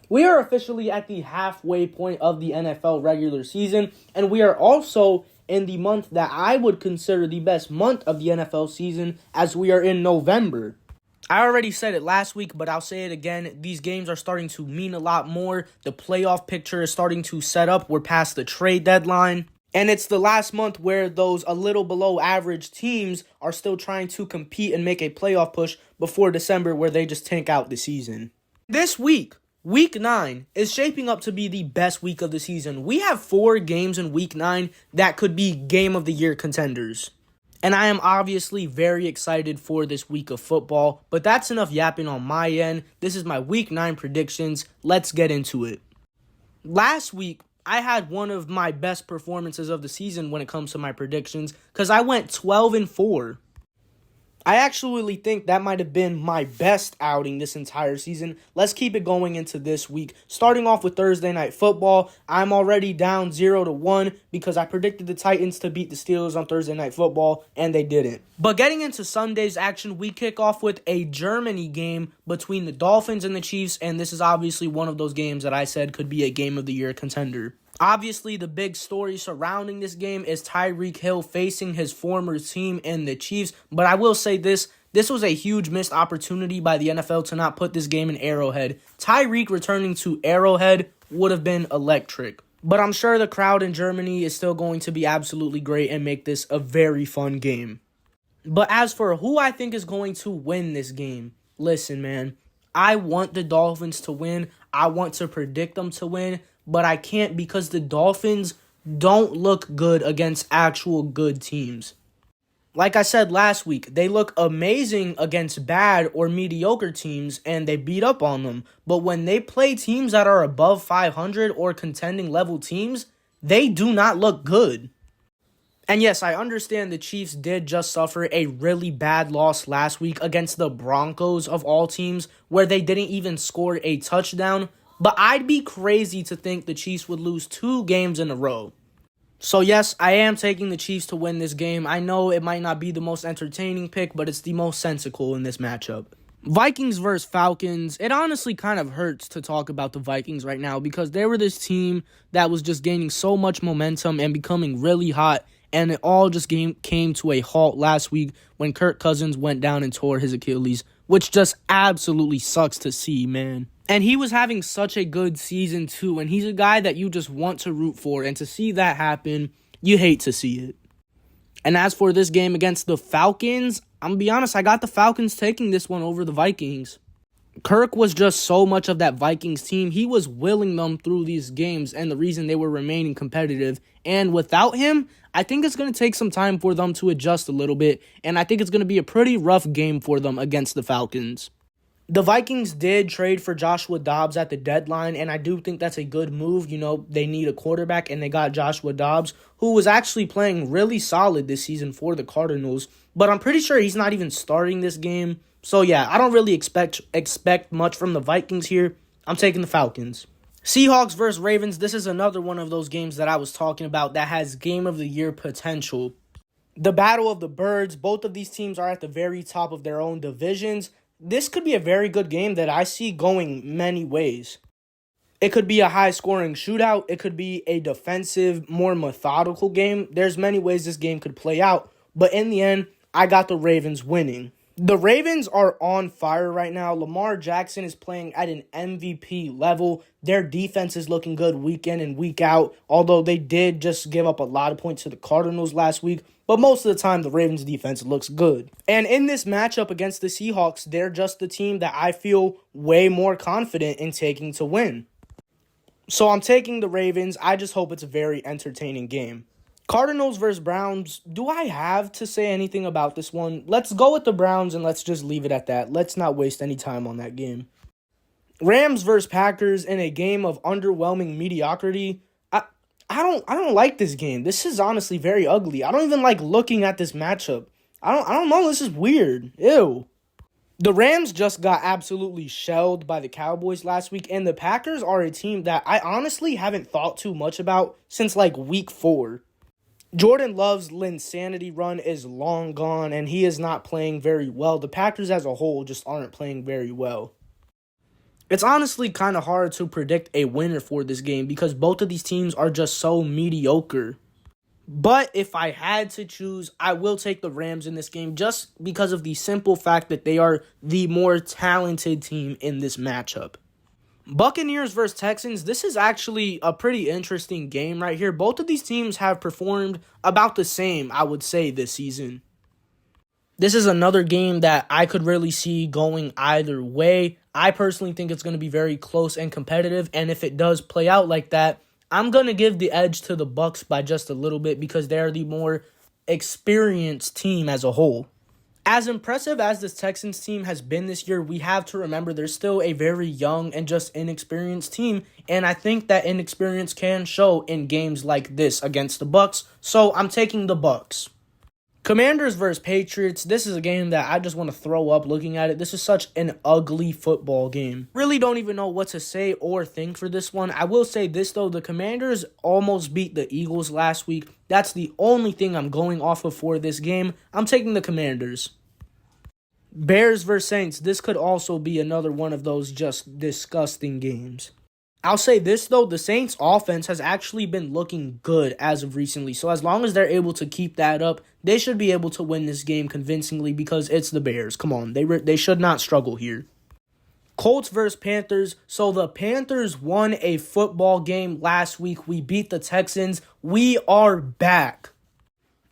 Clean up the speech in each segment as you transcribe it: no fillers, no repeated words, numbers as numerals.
We are officially at the halfway point of the NFL regular season, and we are also in the month that I would consider the best month of the NFL season, as we are in November. I already said it last week, but I'll say it again. These games are starting to mean a lot more. The playoff picture is starting to set up. We're past the trade deadline. And it's the last month where those a little below average teams are still trying to compete and make a playoff push before December, where they just tank out the season. This week, Week 9 is shaping up to be the best week of the season. We have 4 games in Week 9 that could be Game of the Year contenders. And I am obviously very excited for this week of football, but that's enough yapping on my end. This is my Week 9 predictions. Let's get into it. Last week, I had one of my best performances of the season when it comes to my predictions, because I went 12-4. I actually think that might have been my best outing this entire season. Let's keep it going into this week. Starting off with Thursday Night Football, I'm already down 0-1 because I predicted the Titans to beat the Steelers on Thursday Night Football, and they didn't. But getting into Sunday's action, we kick off with a Germany game between the Dolphins and the Chiefs, and this is obviously one of those games that I said could be a Game of the Year contender. Obviously, the big story surrounding this game is Tyreek Hill facing his former team in the Chiefs. But I will say this was a huge missed opportunity by the NFL to not put this game in Arrowhead. Tyreek returning to Arrowhead would have been electric. But I'm sure the crowd in Germany is still going to be absolutely great and make this a very fun game. But as for who I think is going to win this game, listen, man, I want the Dolphins to win. I want to predict them to win. But I can't, because the Dolphins don't look good against actual good teams. Like I said last week, they look amazing against bad or mediocre teams, and they beat up on them. But when they play teams that are above 500 or contending level teams, they do not look good. And yes, I understand the Chiefs did just suffer a really bad loss last week against the Broncos of all teams, where they didn't even score a touchdown. But I'd be crazy to think the Chiefs would lose 2 games in a row. So yes, I am taking the Chiefs to win this game. I know it might not be the most entertaining pick, but it's the most sensical in this matchup. Vikings versus Falcons. It honestly kind of hurts to talk about the Vikings right now, because they were this team that was just gaining so much momentum and becoming really hot. And it all just came to a halt last week when Kirk Cousins went down and tore his Achilles, which just absolutely sucks to see, man. And he was having such a good season, too. And he's a guy that you just want to root for. And to see that happen, you hate to see it. And as for this game against the Falcons, I'm going to be honest, I got the Falcons taking this one over the Vikings. Kirk was just so much of that Vikings team. He was willing them through these games, and the reason they were remaining competitive. And without him, I think it's going to take some time for them to adjust a little bit. And I think it's going to be a pretty rough game for them against the Falcons. The Vikings did trade for Joshua Dobbs at the deadline, and I do think that's a good move. You know, they need a quarterback, and they got Joshua Dobbs, who was actually playing really solid this season for the Cardinals. But I'm pretty sure he's not even starting this game. So, yeah, I don't really expect much from the Vikings here. I'm taking the Falcons. Seahawks versus Ravens. This is another one of those games that I was talking about that has Game of the Year potential. The Battle of the Birds. Both of these teams are at the very top of their own divisions. This could be a very good game that I see going many ways. It could be a high-scoring shootout. It could be a defensive, more methodical game. There's many ways this game could play out. But in the end, I got the Ravens winning. The Ravens are on fire right now. Lamar Jackson is playing at an MVP level. Their defense is looking good week in and week out, although they did just give up a lot of points to the Cardinals last week. But most of the time, the Ravens defense looks good. And in this matchup against the Seahawks, they're just the team that I feel way more confident in taking to win. So I'm taking the Ravens. I just hope it's a very entertaining game. Cardinals versus Browns. Do I have to say anything about this one? Let's go with the Browns and let's just leave it at that. Let's not waste any time on that game. Rams versus Packers in a game of underwhelming mediocrity. I don't like this game. This is honestly very ugly. I don't even like looking at this matchup. I don't know. This is weird. Ew. The Rams just got absolutely shelled by the Cowboys last week, and the Packers are a team that I honestly haven't thought too much about since like week 4. Jordan Love's Linsanity run is long gone, and he is not playing very well. The Packers as a whole just aren't playing very well. It's honestly kind of hard to predict a winner for this game because both of these teams are just so mediocre. But if I had to choose, I will take the Rams in this game just because of the simple fact that they are the more talented team in this matchup. Buccaneers versus Texans, this is actually a pretty interesting game right here. Both of these teams have performed about the same, I would say, this season. This is another game that I could really see going either way. I personally think it's going to be very close and competitive, and if it does play out like that, I'm going to give the edge to the Bucs by just a little bit because they're the more experienced team as a whole. As impressive as this Texans team has been this year, we have to remember they're still a very young and just inexperienced team, and I think that inexperience can show in games like this against the Bucs, so I'm taking the Bucs. Commanders versus Patriots, this is a game that I just want to throw up looking at it. This is such an ugly football game. Really don't even know what to say or think for this one. I will say this, though. The Commanders almost beat the Eagles last week. That's the only thing I'm going off of for this game. I'm taking the Commanders. Bears versus Saints, this could also be another one of those just disgusting games. I'll say this, though, the Saints' offense has actually been looking good as of recently. So as long as they're able to keep that up, they should be able to win this game convincingly because it's the Bears. Come on, they should not struggle here. Colts versus Panthers. So the Panthers won a football game last week. We beat the Texans. We are back.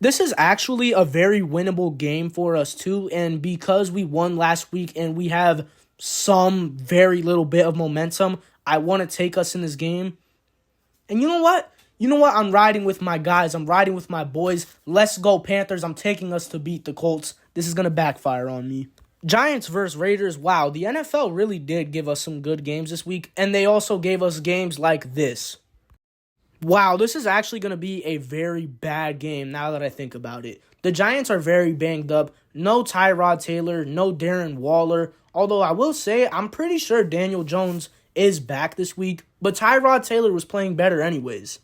This is actually a very winnable game for us, too. And because we won last week and we have some very little bit of momentum, I want to take us in this game. And you know what? I'm riding with my guys. I'm riding with my boys. Let's go, Panthers. I'm taking us to beat the Colts. This is going to backfire on me. Giants versus Raiders. Wow, the NFL really did give us some good games this week. And they also gave us games like this. Wow, this is actually going to be a very bad game now that I think about it. The Giants are very banged up. No Tyrod Taylor, no Darren Waller. Although I will say, I'm pretty sure Daniel Jones is back this week, but Tyrod Taylor was playing better anyways.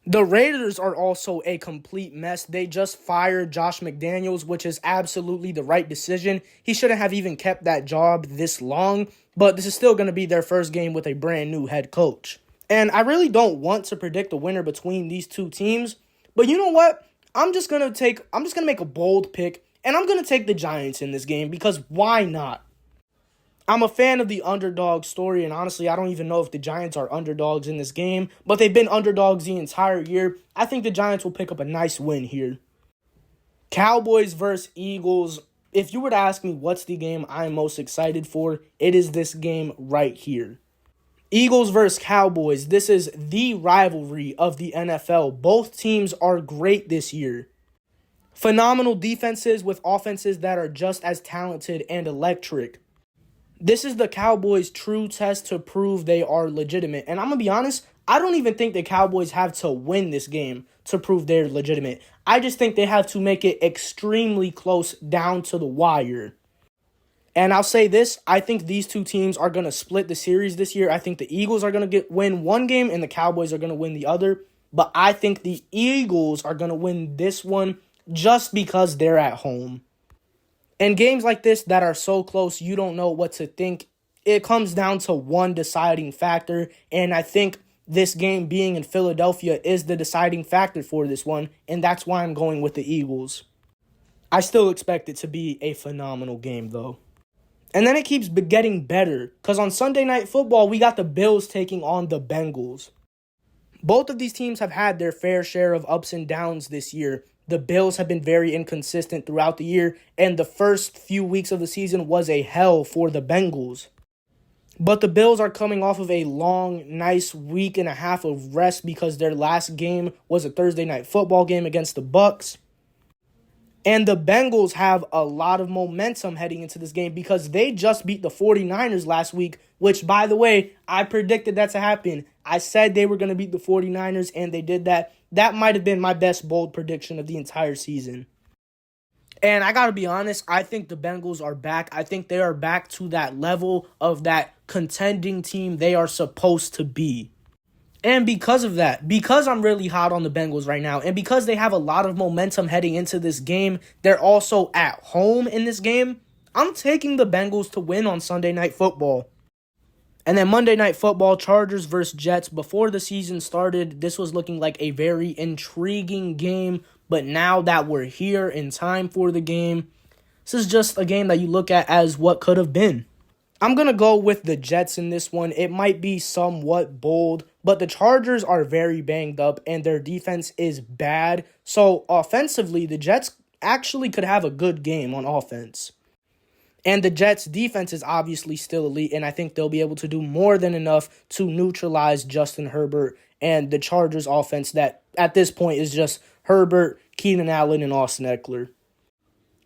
The Raiders are also a complete mess. They just fired Josh McDaniels, which is absolutely the right decision. He shouldn't have even kept that job this long, but this is still going to be their first game with a brand new head coach. And I really don't want to predict a winner between these two teams, but you know what? I'm just going to make a bold pick, and I'm going to take the Giants in this game because why not? I'm a fan of the underdog story, and honestly, I don't even know if the Giants are underdogs in this game, but they've been underdogs the entire year. I think the Giants will pick up a nice win here. Cowboys versus Eagles. If you were to ask me what's the game I'm most excited for, it is this game right here. Eagles versus Cowboys. This is the rivalry of the NFL. Both teams are great this year. Phenomenal defenses with offenses that are just as talented and electric. This is the Cowboys' true test to prove they are legitimate. And I'm going to be honest, I don't even think the Cowboys have to win this game to prove they're legitimate. I just think they have to make it extremely close down to the wire. And I'll say this, I think these two teams are going to split the series this year. I think the Eagles are going to win one game and the Cowboys are going to win the other. But I think the Eagles are going to win this one just because they're at home. And games like this that are so close, you don't know what to think. It comes down to one deciding factor, and I think this game being in Philadelphia is the deciding factor for this one, and that's why I'm going with the Eagles. I still expect it to be a phenomenal game, though. And then it keeps getting better, because on Sunday Night Football, we got the Bills taking on the Bengals. Both of these teams have had their fair share of ups and downs this year. The Bills have been very inconsistent throughout the year, and the first few weeks of the season was a hell for the Bengals. But the Bills are coming off of a long, nice week and a half of rest because their last game was a Thursday Night Football game against the Bucs. And the Bengals have a lot of momentum heading into this game because they just beat the 49ers last week, which, by the way, I predicted that to happen. I said they were going to beat the 49ers, and they did that. That might have been my best bold prediction of the entire season. And I got to be honest, I think the Bengals are back. I think they are back to that level of that contending team they are supposed to be. And because of that, because I'm really hot on the Bengals right now, and because they have a lot of momentum heading into this game, they're also at home in this game, I'm taking the Bengals to win on Sunday Night Football. And then Monday Night Football, Chargers versus Jets. Before the season started, this was looking like a very intriguing game. But now that we're here in time for the game, this is just a game that you look at as what could have been. I'm going to go with the Jets in this one. It might be somewhat bold, but the Chargers are very banged up and their defense is bad. So offensively, the Jets actually could have a good game on offense. And the Jets' defense is obviously still elite, and I think they'll be able to do more than enough to neutralize Justin Herbert and the Chargers' offense that at this point is just Herbert, Keenan Allen, and Austin Eckler.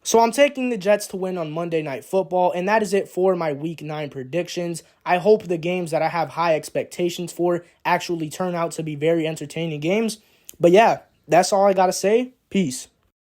So I'm taking the Jets to win on Monday Night Football, and that is it for my Week 9 predictions. I hope the games that I have high expectations for actually turn out to be very entertaining games. But yeah, that's all I got to say. Peace.